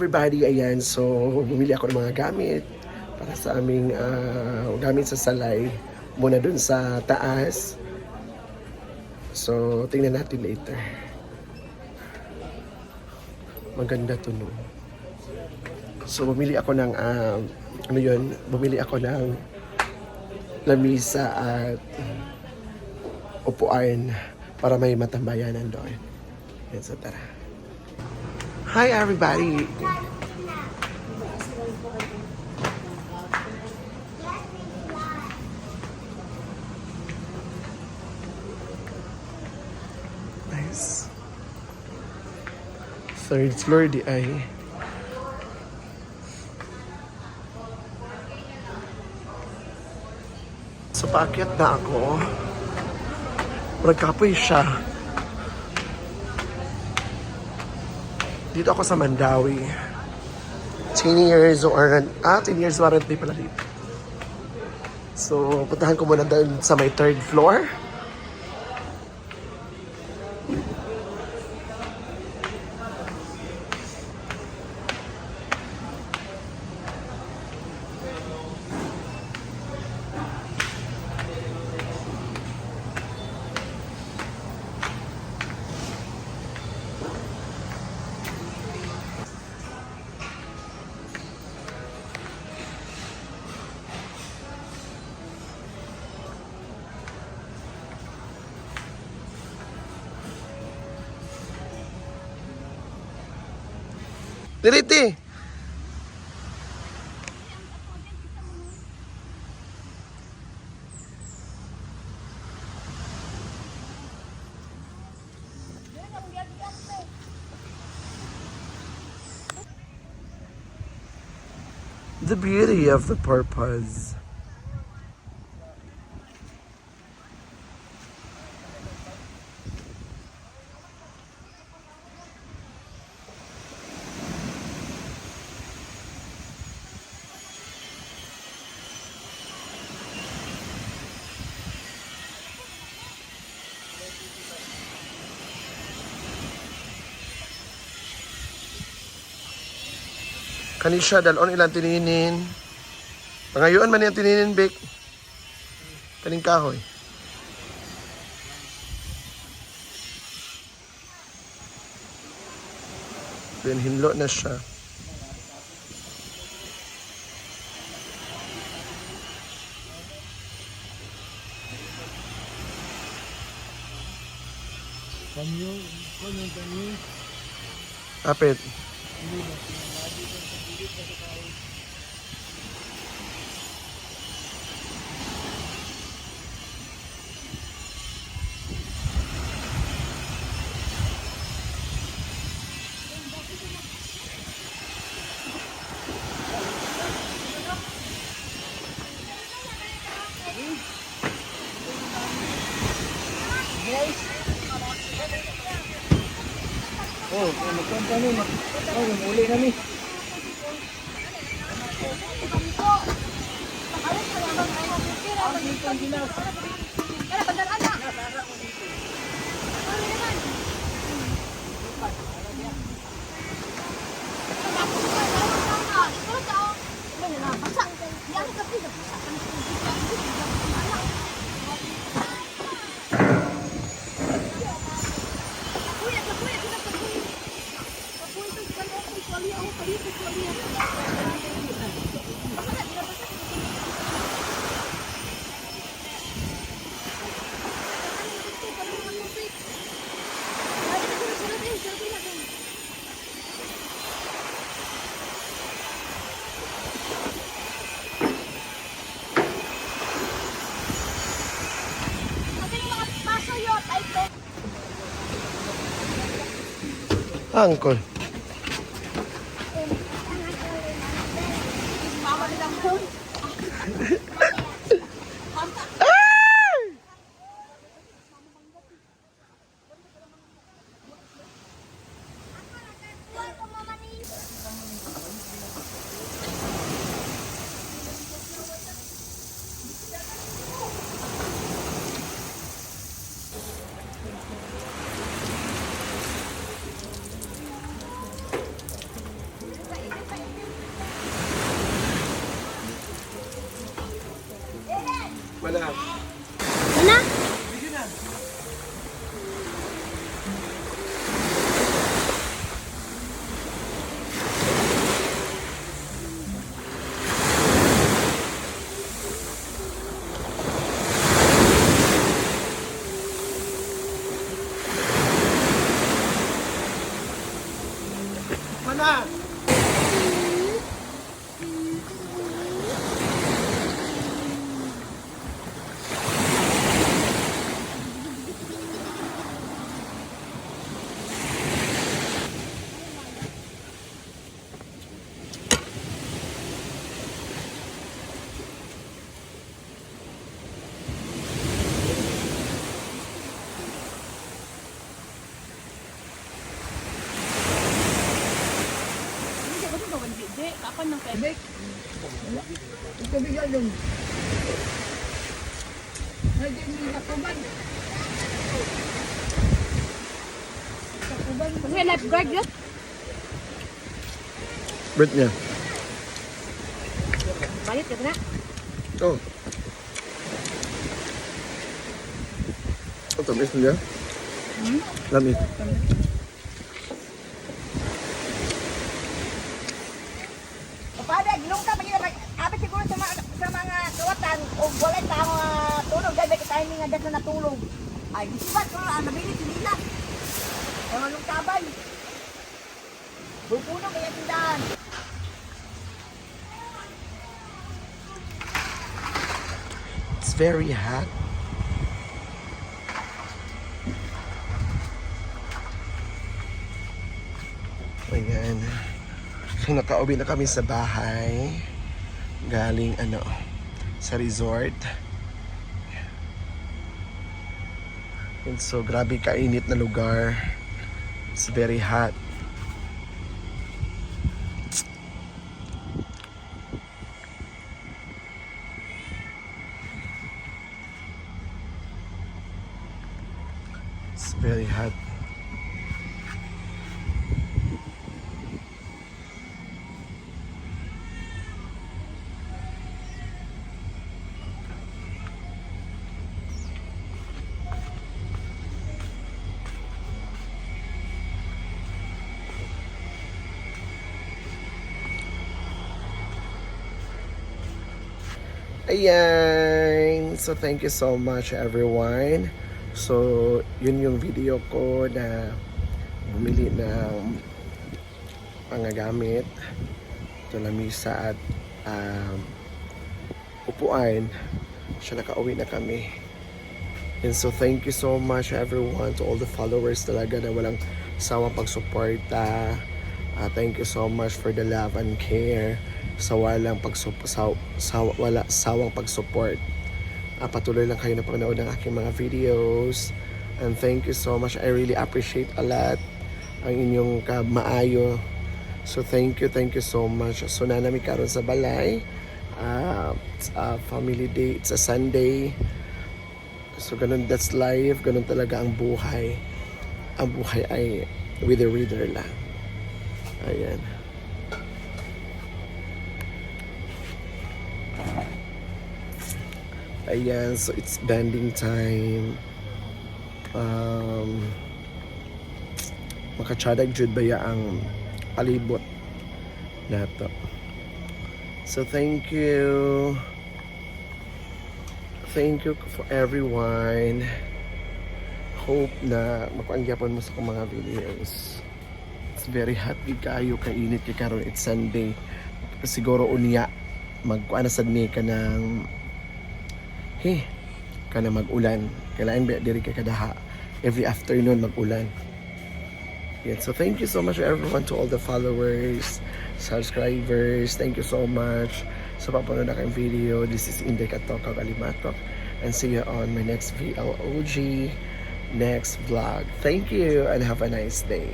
everybody, ayan, so bumili ako ng mga gamit para sa aming gamit sa salay muna dun sa taas. So, tingnan natin later. Maganda to, no? So, bumili ako ng, bumili ako ng lamisa at upuan para may matambayanan doon. Yan, so tara. Hi, everybody! Nice. Third floor di ay. So paakyat na ako. Nagkapoy siya. Dito ako sa Mandawi. 10 years or 10 years warranty pala dito. So puntahan ko muna doon sa may third floor. Diriti! The beauty of the purpose. Kanisha, dalon ilang tininin. Pangayoan man yung tininin, Bek. Kaning kahoy. Then hinlo na siya. Apit. Oh, magkanta ni. Oh, muli nami. Uncle. Wala. Ano? Sige na. Mana? Hindi ko ito hindi. Kapan ng pwede. Ito bigla yung... Hindi mo nakuban. Nakuban. Kasi lifeguard yun. Bet niya. Balit ka na. Oh. Ang tamis niya. Lamig. Pada, gilong ka pagina abot siguro sa mga kawatan o walay ta tulog dahil may timing nga na natulog. Ay, di ba ko nabilit nila. Ay manong tabay. Bupuno kaya tindahan. It's very hot. Ayan. So, nakauwi na kami sa bahay. Galing sa resort. And so, grabe kainit na lugar. It's very hot. It's very hot. Ayan! So, thank you so much everyone. So, yun yung video ko na bumili ng mga gamit. Ito lamisa at upuan. So, nakauwi na kami. And so, thank you so much everyone, to all the followers talaga na walang sawang pagsuporta. Thank you so much for the love and care. Wala sawang pag-support. Patuloy lang kayo na panood ng aking mga videos. And thank you so much. I really appreciate a lot ang inyong maayo. So thank you so much. So nanami karon sa balay. It's a family day. It's a Sunday. So ganun, that's life. Ganun talaga ang buhay. Ang buhay ay with the reader lang. Ayan. Ayan, so it's bending time. Makatsadag jud baya ang palibot nato. So thank you. Thank you for everyone. Hope na makuangyapon mo sa akong mga videos. It's very hot kayo, kainit kay karon, it's Sunday. Siguro unya magkuana sad mi ka ng kana mag-ulan. Kailangan ba diri kay kadaha every afternoon mag-ulan. Yeah, so thank you so much everyone, to all the followers, subscribers. Thank you so much sa papanood na kayong video. This is Inday Katoka Kalimatok, and see you on my next VLOG, next vlog. Thank you and have a nice day.